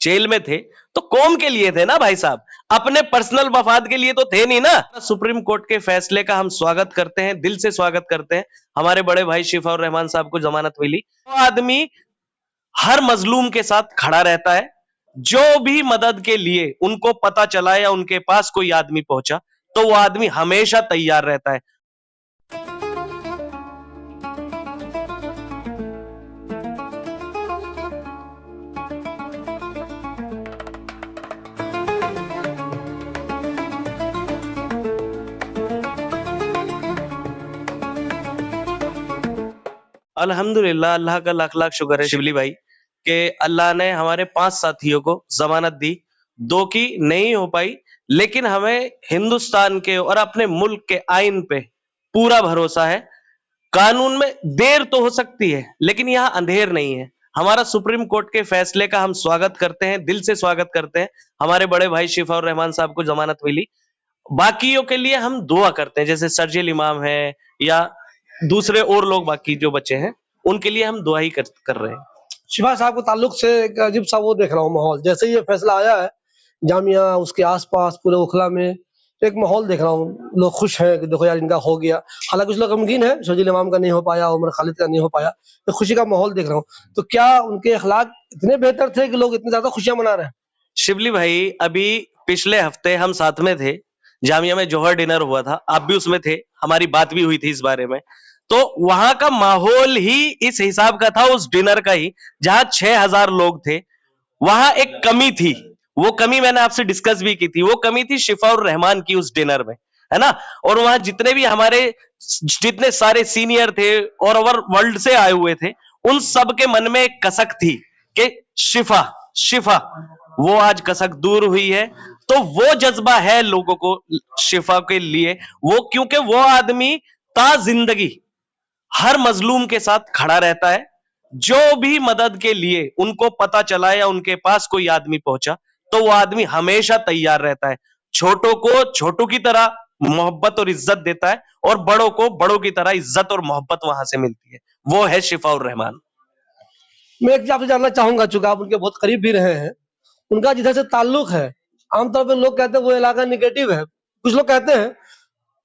Jail में थे तो कौम के लिए थे ना भाई साहब, अपने पर्सनल मफाद के लिए तो थे नहीं ना। सुप्रीम कोर्ट के फैसले का हम स्वागत करते हैं, दिल से स्वागत करते हैं। हमारे बड़े भाई शिफाउर रहमान साहब को जमानत मिली। वो आदमी हर मजलूम के साथ खड़ा रहता है, जो भी मदद के लिए उनको पता चला या उनके पास कोई आदमी पहुंचा तो वो आदमी हमेशा तैयार रहता है। अल्हम्दुलिल्लाह, अल्लाह का लाख लाख शुक्र है शिबली भाई कि अल्लाह ने हमारे 5 साथियों को जमानत दी। 2 की नहीं हो पाई, लेकिन हमें हिंदुस्तान के और अपने मुल्क के आइन पे पूरा भरोसा है। कानून में देर तो हो सकती है, लेकिन यहाँ अंधेर नहीं है। हमारा सुप्रीम कोर्ट के फैसले का हम स्वागत करते हैं, दिल से स्वागत करते हैं। हमारे बड़े भाई शिफाउर रहमान साहब को जमानत मिली। बाकियों के लिए हम दुआ करते हैं, जैसे सर्जिल इमाम है या दूसरे और लोग बाकी जो बचे हैं, उनके लिए हम दुआ ही कर रहे हैं। शिफा साहब के ताल्लुक से एक अजीब सा वो देख रहा हूँ माहौल, जैसे ये फैसला आया है जामिया उसके आसपास पूरे ओखला में एक माहौल देख रहा हूँ, लोग खुश हैं कि देखो यार इनका हो गया। हालांकि कुछ लोग गमगीन है, शर्जील इमाम का नहीं हो पाया, उमर खालिद का नहीं हो पाया, तो खुशी का माहौल देख रहा हूँ। तो क्या उनके अखलाक इतने बेहतर थे कि लोग इतनी ज्यादा खुशियां मना रहे हैं? शिबली भाई, अभी पिछले हफ्ते हम साथ में थे, जामिया में जोहर डिनर हुआ था, आप भी उसमें थे, हमारी बात भी हुई थी इस बारे में। तो वहां का माहौल ही इस हिसाब का था, उस डिनर का ही, जहां 6000 लोग थे। वहां एक कमी थी, वो कमी मैंने आपसे डिस्कस भी की थी। वो कमी थी शिफाउर रहमान की उस डिनर में, है ना। और वहां जितने सारे सीनियर थे और ओवर वर्ल्ड से आए हुए थे, उन सब के मन में एक कसक थी कि शिफा शिफा, वो आज कसक दूर हुई है। तो वो जज्बा है लोगों को शिफा के लिए, वो क्योंकि वो आदमी ता जिंदगी हर मजलूम के साथ खड़ा रहता है। जो भी मदद के लिए उनको पता चला या उनके पास कोई आदमी पहुंचा तो वो आदमी हमेशा तैयार रहता है। छोटों को छोटों की तरह मोहब्बत और इज्जत देता है, और बड़ों को बड़ों की तरह इज्जत और मोहब्बत वहां से मिलती है। वो है शिफाउर रहमान। मैं एक चीज आपसे जानना चाहूंगा, चूंकि आप उनके बहुत करीब भी रहे हैं, उनका जिधर से ताल्लुक है, आमतौर पर लोग कहते हैं वो इलाका निगेटिव है, कुछ लोग कहते हैं,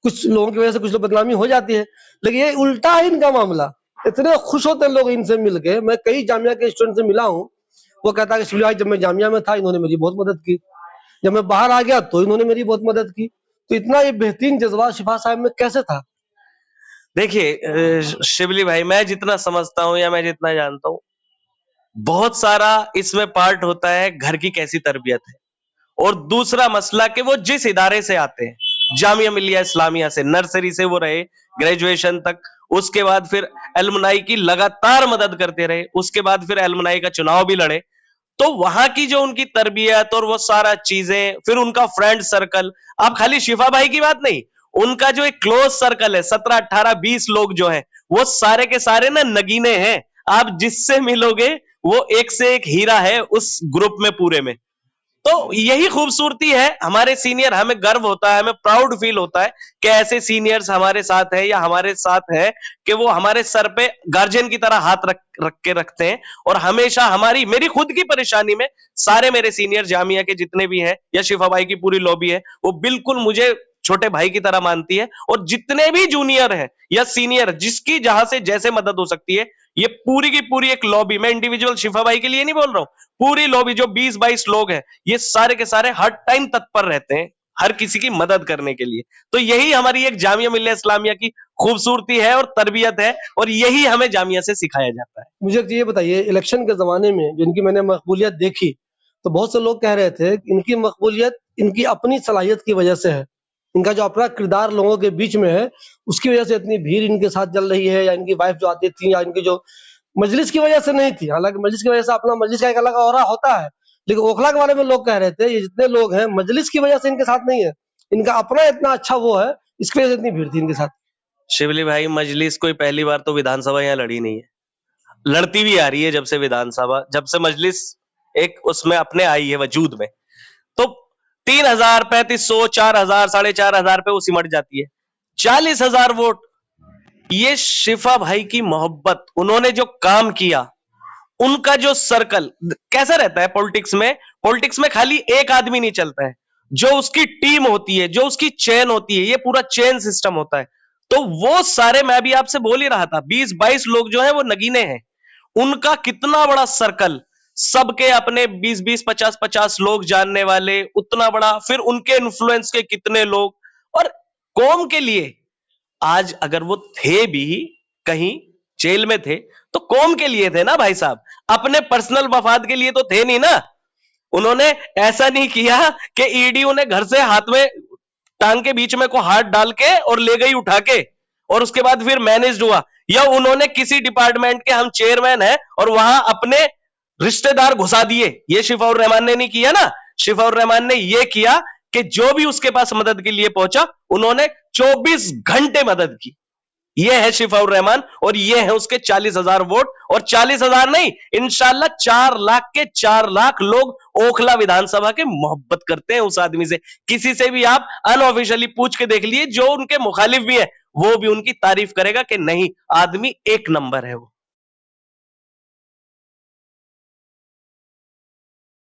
कुछ लोगों की वजह से कुछ लोग बदनामी हो जाती है, लेकिन ये उल्टा है इनका मामला। इतने खुश होते हैं लोग इनसे मिलके। मैं कई जामिया के स्टूडेंट से मिला हूँ, वो कहता है कि शिवली भाई जब मैं जामिया में था इन्होंने मेरी बहुत मदद की, जब मैं बाहर आ गया तो इन्होंने मेरी बहुत मदद की। तो इतना ये बेहतरीन जज्बा शिफा साहब में कैसे था? देखिए शिबली भाई, मैं जितना समझता हूं या मैं जितना जानता हूं, बहुत सारा इसमें पार्ट होता है घर की कैसी तरबियत है, और दूसरा मसला कि वो जिस इदारे से आते हैं। जामिया मिलिया इस्लामिया से नर्सरी से वो रहे ग्रेजुएशन तक, उसके बाद फिर एलुमनाई की लगातार मदद करते रहे, उसके बाद फिर एलुमनाई का चुनाव भी लड़े। तो वहां की जो उनकी तरबियत और वो सारा चीजें, फिर उनका फ्रेंड सर्कल, आप खाली शिफा भाई की बात नहीं, उनका जो एक क्लोज सर्कल है 17 18 20 लोग जो है, वो सारे के सारे ना नगीने हैं। आप जिससे मिलोगे वो एक से एक हीरा है उस ग्रुप में पूरे में। तो यही खूबसूरती है हमारे सीनियर, हमें गर्व होता है, हमें प्राउड फील होता है कि ऐसे सीनियर्स हमारे साथ है या हमारे साथ है, कि वो हमारे सर पे गार्जियन की तरह हाथ रख के रखते हैं। और हमेशा मेरी खुद की परेशानी में सारे मेरे सीनियर जामिया के जितने भी हैं या शिफा भाई की पूरी लॉबी है, वो बिल्कुल मुझे छोटे भाई की तरह मानती है। और जितने भी जूनियर हैं या सीनियर, जिसकी जहां से जैसे मदद हो सकती है, ये पूरी की पूरी एक लॉबी, मैं इंडिविजुअल शिफा भाई के लिए नहीं बोल रहा हूं, पूरी लॉबी जो 20-22 लोग हैं, ये सारे के सारे हर टाइम तत्पर रहते हैं हर किसी की मदद करने के लिए। तो यही हमारी एक जामिया मिल्लिया इस्लामिया की खूबसूरती है और तरबियत है, और यही हमें जामिया से सिखाया जाता है। मुझे एक चीज ये बताइए, इलेक्शन के जमाने में जिनकी मैंने मकबूलियत देखी, तो बहुत से लोग कह रहे थे कि इनकी मकबूलियत इनकी अपनी सलाहियत की वजह से है, इनका जो अपना किरदार लोगों के बीच में है उसकी वजह से इतनी भीड़ इनके साथ चल रही है, या इनकी वाइफ जो आती थी, या इनकी जो मजलिस की वजह से नहीं थी। हालांकि मजलिस की वजह से अपना मजलिस का एक अलग ऑरा होता है, लेकिन ओखला के बारे में लोग कह रहे थे ये जितने लोग हैं मजलिस की वजह से इनके साथ नहीं है, इनका अपना इतना अच्छा वो है, इसकी वजह से इतनी भीड़ थी इनके साथ। शिवली भाई, मजलिस कोई पहली बार तो विधानसभा यहाँ लड़ी नहीं है, लड़ती भी आ रही है जब से विधानसभा, जब से मजलिस एक उसमें अपने आई है वजूद में। तो 3000 3500 4000 4500 पे वो सिमट जाती है। 40,000 वोट, ये शिफा भाई की मोहब्बत, उन्होंने जो काम किया उनका जो सर्कल कैसा रहता है पॉलिटिक्स में खाली एक आदमी नहीं चलता है, जो उसकी टीम होती है, जो उसकी चेन होती है, ये पूरा चेन सिस्टम होता है। तो वो सारे, मैं भी आपसे बोल ही रहा था, 20-22 लोग जो है वो नगीने हैं, उनका कितना बड़ा सर्कल, सबके अपने 20-20 50-50 लोग जानने वाले, उतना बड़ा, फिर उनके इन्फ्लुएंस के कितने लोग, और कौम के लिए आज अगर वो थे भी कहीं जेल में थे तो कौम के लिए थे ना भाई साहब, अपने पर्सनल मफाद के लिए तो थे नहीं ना। उन्होंने ऐसा नहीं किया कि ईडी उन्हें घर से हाथ में टांग के बीच में को हाथ डाल के और ले गई उठा के और उसके बाद फिर मैनेज हुआ, या उन्होंने किसी डिपार्टमेंट के हम चेयरमैन हैं और वहां अपने रिश्तेदार घुसा दिए, ये शिफाउर रहमान ने नहीं किया ना। शिफाउर रहमान ने ये किया कि जो भी उसके पास मदद के लिए पहुंचा उन्होंने 24 घंटे मदद की। ये है शिफाउर रहमान और ये है उसके 40,000 वोट, और 40,000 नहीं, इंशाल्लाह 4 लाख के 4 लाख लोग ओखला विधानसभा के मोहब्बत करते हैं उस आदमी से। किसी से भी आप अनऑफिशियली पूछ के देख लिए, जो उनके मुखालिफ भी है वो भी उनकी तारीफ करेगा कि नहीं, आदमी एक नंबर है वो।